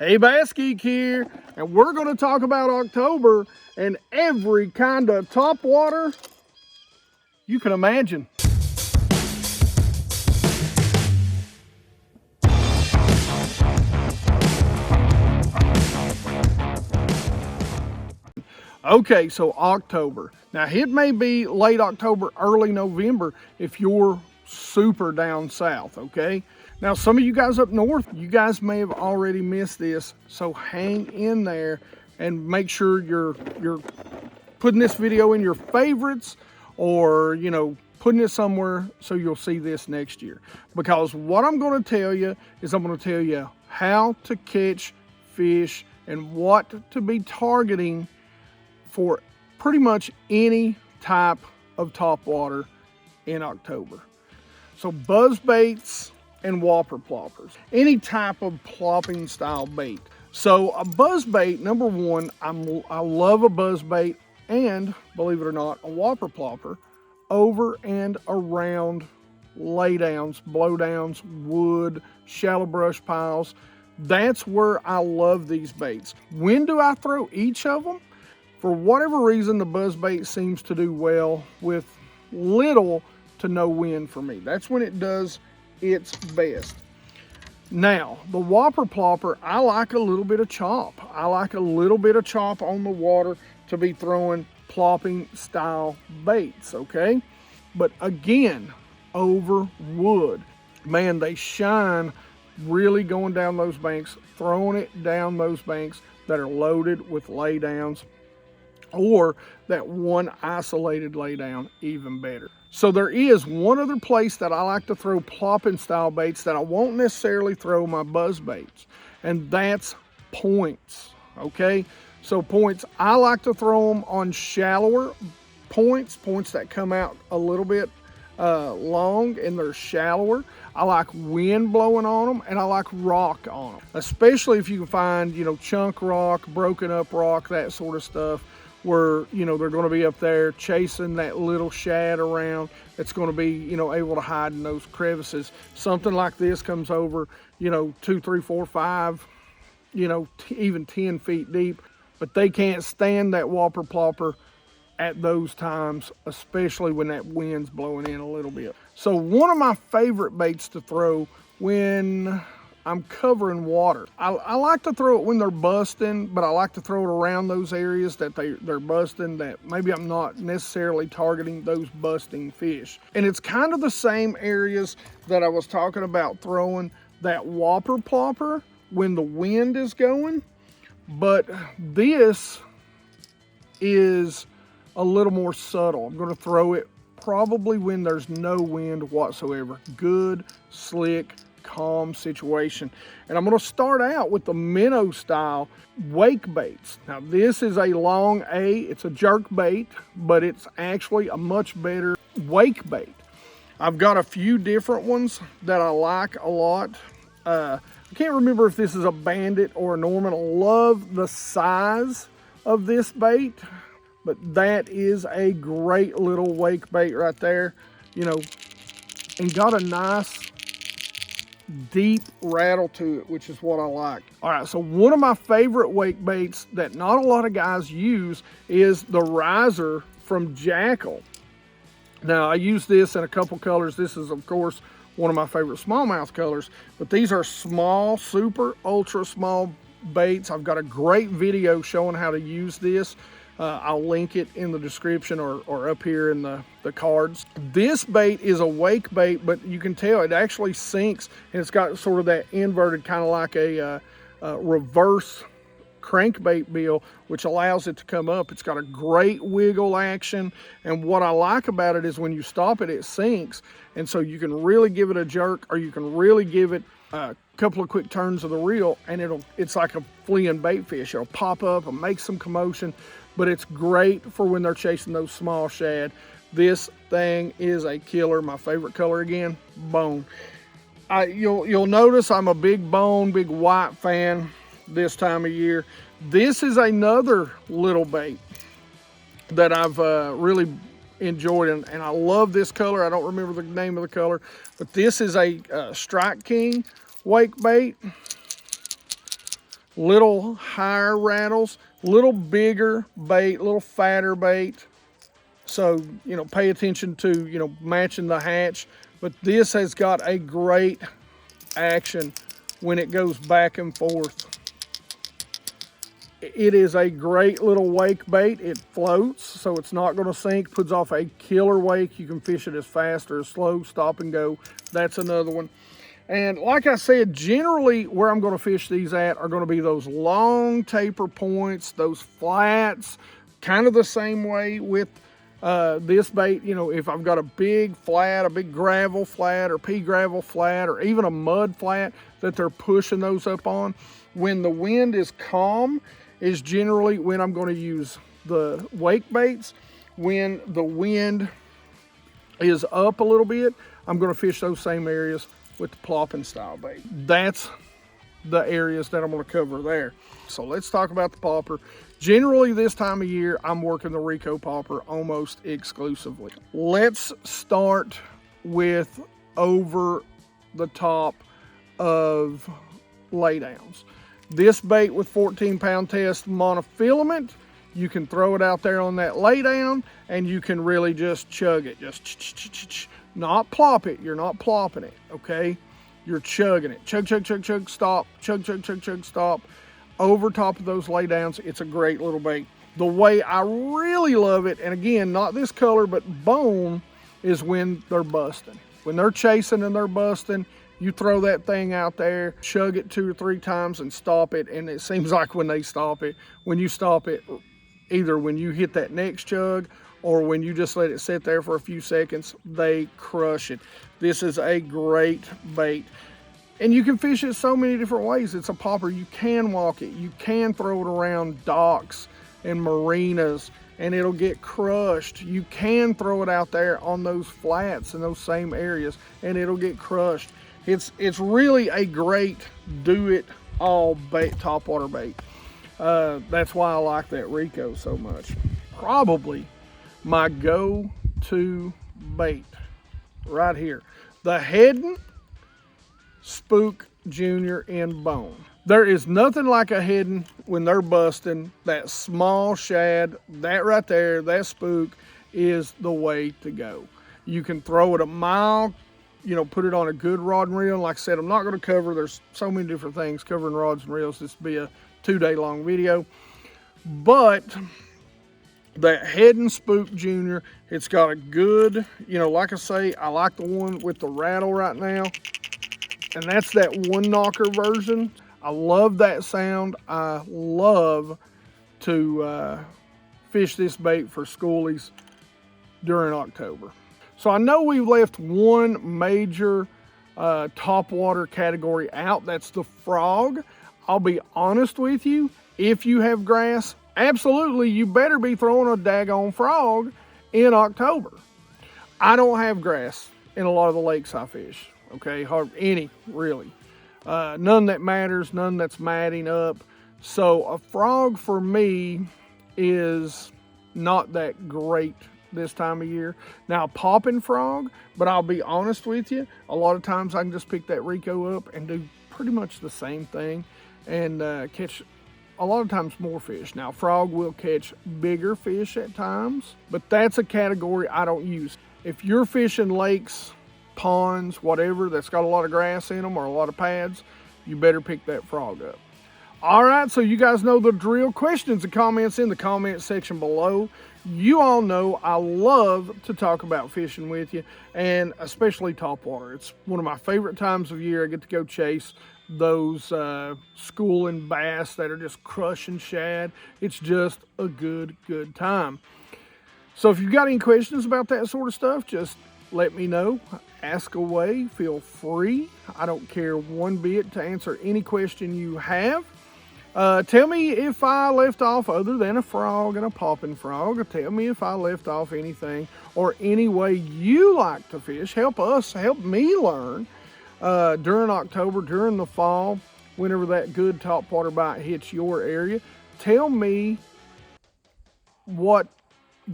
Hey, BassGeek here, and we're going to talk about October and every kind of topwater you can imagine. Okay, so October. Now, it may be late October, early November if you're super down south, okay? Now, some of you guys up north, you guys may have already missed this, so hang in there and make sure you're putting this video in your favorites or, putting it somewhere so you'll see this next year. Because what I'm going to tell you is I'm going to tell you how to catch fish and what to be targeting for pretty much any type of topwater in October. So buzz baits and whopper ploppers, any type of plopping style bait. So a buzz bait, number one, I love a buzz bait and, believe it or not, a whopper plopper over and around laydowns, blowdowns, wood, shallow brush piles. That's where I love these baits. When do I throw each of them? For whatever reason, the buzz bait seems to do well with little to no wind for me. That's when it does its best. Now, the whopper plopper, I like a little bit of chop. I like a little bit of chop on the water to be throwing plopping style baits, okay? But again, over wood. Man, they shine really going down those banks, throwing it down those banks that are loaded with laydowns, or that one isolated laydown, even better. So there is one other place that I like to throw plopping style baits that I won't necessarily throw my buzz baits, and that's points, okay? So points, I like to throw them on shallower points that come out a little bit long and they're shallower. I like wind blowing on them, and I like rock on them, especially if you can find, chunk rock, broken up rock, that sort of stuff, where, they're going to be up there chasing that little shad around that's going to be, able to hide in those crevices. Something like this comes over, 2, 3, 4, 5, even 10 feet deep, but they can't stand that whopper plopper at those times, especially when that wind's blowing in a little bit. So one of my favorite baits to throw when I'm covering water, I like to throw it when they're busting, but I like to throw it around those areas that they're busting, that maybe I'm not necessarily targeting those busting fish. And it's kind of the same areas that I was talking about throwing that whopper plopper when the wind is going, but this is a little more subtle. I'm going to throw it probably when there's no wind whatsoever. Good, slick, calm situation. And I'm going to start out with the minnow style wake baits. Now this is a long A, it's a jerk bait, but it's actually a much better wake bait. I've got a few different ones that I like a lot. I can't remember if this is a Bandit or a Norman. I love the size of this bait, but that is a great little wake bait right there, and got a nice deep rattle to it, which is what I like. All right, so one of my favorite wake baits that not a lot of guys use is the riser from Jackal. Now I use this in a couple colors. This is of course one of my favorite smallmouth colors, but these are small, super ultra small baits. I've got a great video showing how to use this. I'll link it in the description or up here in the cards. This bait is a wake bait, but you can tell it actually sinks, and it's got sort of that inverted, kind of like a reverse crankbait bill, which allows it to come up. It's got a great wiggle action, and what I like about it is when you stop it, it sinks, and so you can really give it a jerk, or you can really give it a couple of quick turns of the reel, and it's like a fleeing bait fish. It'll pop up and make some commotion, but it's great for when they're chasing those small shad. This thing is a killer. My favorite color again, bone. You'll notice I'm a big bone, big white fan this time of year. This is another little bait that I've really enjoyed, and I love this color. I don't remember the name of the color, but this is a Strike King wake bait. little higher rattles, little bigger bait, little fatter bait. So, pay attention to, matching the hatch. But this has got a great action when it goes back and forth. It is a great little wake bait. It floats, so it's not going to sink. Puts off a killer wake. You can fish it as fast or as slow, stop and go. That's another one. And like I said, generally where I'm going to fish these at are going to be those long taper points, those flats, kind of the same way with this bait. If I've got a big flat, a big gravel flat or pea gravel flat or even a mud flat that they're pushing those up on, when the wind is calm is generally when I'm going to use the wake baits. When the wind is up a little bit, I'm going to fish those same areas with the plopping style bait. That's the areas that I'm going to cover there. So let's talk about the popper. Generally this time of year, I'm working the Rico popper almost exclusively. Let's start with over the top of laydowns. This bait with 14-pound test monofilament, you can throw it out there on that laydown and you can really just chug it. Just not plop it. You're not plopping it, okay? You're chugging it. Chug, chug, chug, chug, stop. Chug, chug, chug, chug, stop. Over top of those laydowns, it's a great little bait. The way I really love it, and again, not this color, but bone, is when they're busting. When they're chasing and they're busting, you throw that thing out there, chug it 2 or 3 times and stop it. And it seems like when they stop it, when you stop it, either when you hit that next chug or when you just let it sit there for a few seconds, they crush it. This is a great bait. And you can fish it so many different ways. It's a popper. You can walk it. You can throw it around docks and marinas and it'll get crushed. You can throw it out there on those flats in those same areas and it'll get crushed. It's really a great do-it-all bait, topwater bait. That's why I like that Rico so much. Probably my go-to bait right here. The Heddon Spook Junior in bone. There is nothing like a Heddon when they're busting. That small shad, that right there, that spook is the way to go. You can throw it a mile, put it on a good rod and reel. Like I said, I'm not going to cover, there's so many different things covering rods and reels. This will be a 2-day long video. But that Heddon Spook Junior, it's got a good, like I say, I like the one with the rattle right now. And that's that one knocker version. I love that sound. I love to fish this bait for schoolies during October. So I know we've left one major topwater category out. That's the frog. I'll be honest with you. If you have grass, absolutely, you better be throwing a daggone frog in October. I don't have grass in a lot of the lakes I fish. Okay, any really. None that matters, none that's matting up. So a frog for me is not that great this time of year. Now, popping frog, but I'll be honest with you, a lot of times I can just pick that Rico up and do pretty much the same thing and catch a lot of times more fish. Now, frog will catch bigger fish at times, but that's a category I don't use. If you're fishing lakes, ponds, whatever, that's got a lot of grass in them or a lot of pads, you better pick that frog up. All right, so you guys know the drill. Questions and comments in the comment section below. You all know I love to talk about fishing with you, and especially topwater. It's one of my favorite times of year. I get to go chase those schooling bass that are just crushing shad. It's just a good time. So if you've got any questions about that sort of stuff, just let me know. Ask away. Feel free. I don't care one bit to answer any question you have. Tell me if I left off other than a frog and a popping frog. Tell me if I left off anything or any way you like to fish. Help me learn during October, during the fall, whenever that good topwater bite hits your area. Tell me what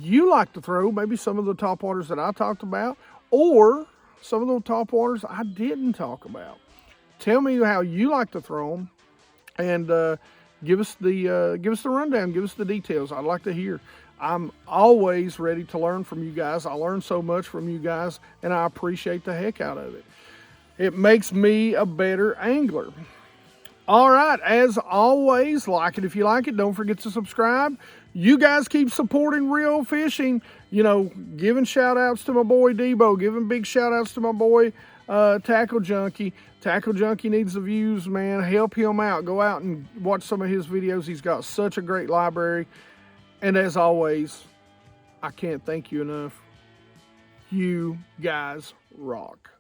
you like to throw, maybe some of the topwaters that I talked about, or some of the topwaters I didn't talk about. Tell me how you like to throw them. and give us the rundown, give us the details. I'd like to hear. I'm always ready to learn from you guys. I learn so much from you guys, and I appreciate the heck out of it. It makes me a better angler. All right, as always, like it if you like it. Don't forget to subscribe. You guys keep supporting real fishing. You know, giving shout outs to my boy Debo, giving big shout outs to my boy Tackle Junkie. Tackle Junkie needs the views, man. Help him out. Go out and watch some of his videos. He's got such a great library. And as always, I can't thank you enough. You guys rock.